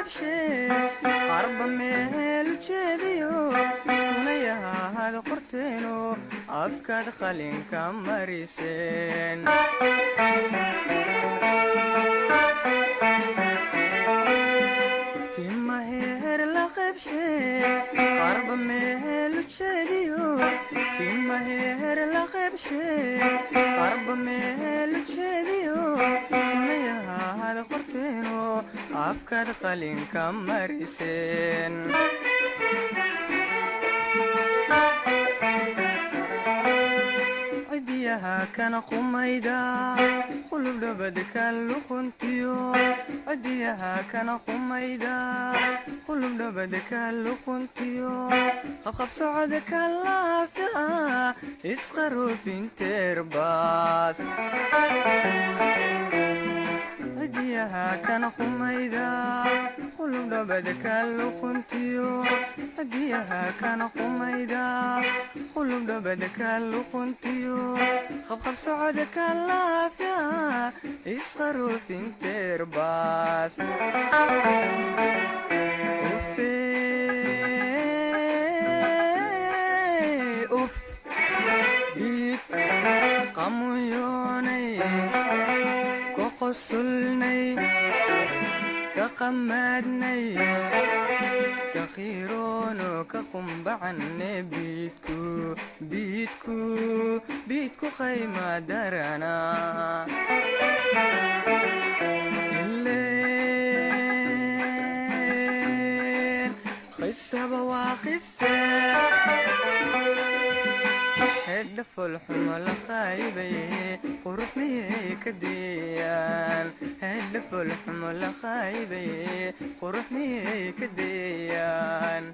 qeybshee qarba meel jeediyo sunayahaad qorteeno afkaad qalinka mariseen timaheer la qeybshee qarba meel jeediyo timaheer la qeybshee qarba meel jeediyo sunayahaad qorteeno afkaad qalinka mariseen cidiyaha kana qumayda qulub dhabadka luquntiyo cidiyaha kana qumayda qulub dhabadka luquntiyo qabqab socodka laafica isqaruufinteerbaas cidiyaha kana qumayda qulub dhabadka luquntiyo cidiyaha kana qumayda qulub dhabadka luquntiyo qabqab socodka laafica isqaruufinteerbaas uf dhiig qamuyoonay qosulnay ka qamaadnay ka khiiroono ka qumbacane biidku qayma darana ileen qisaba waa qise hedha folxumo la qaybaye qurux miyay ka deeyaan hedha folxumo la qaybaye qurux miyay ka deeyaan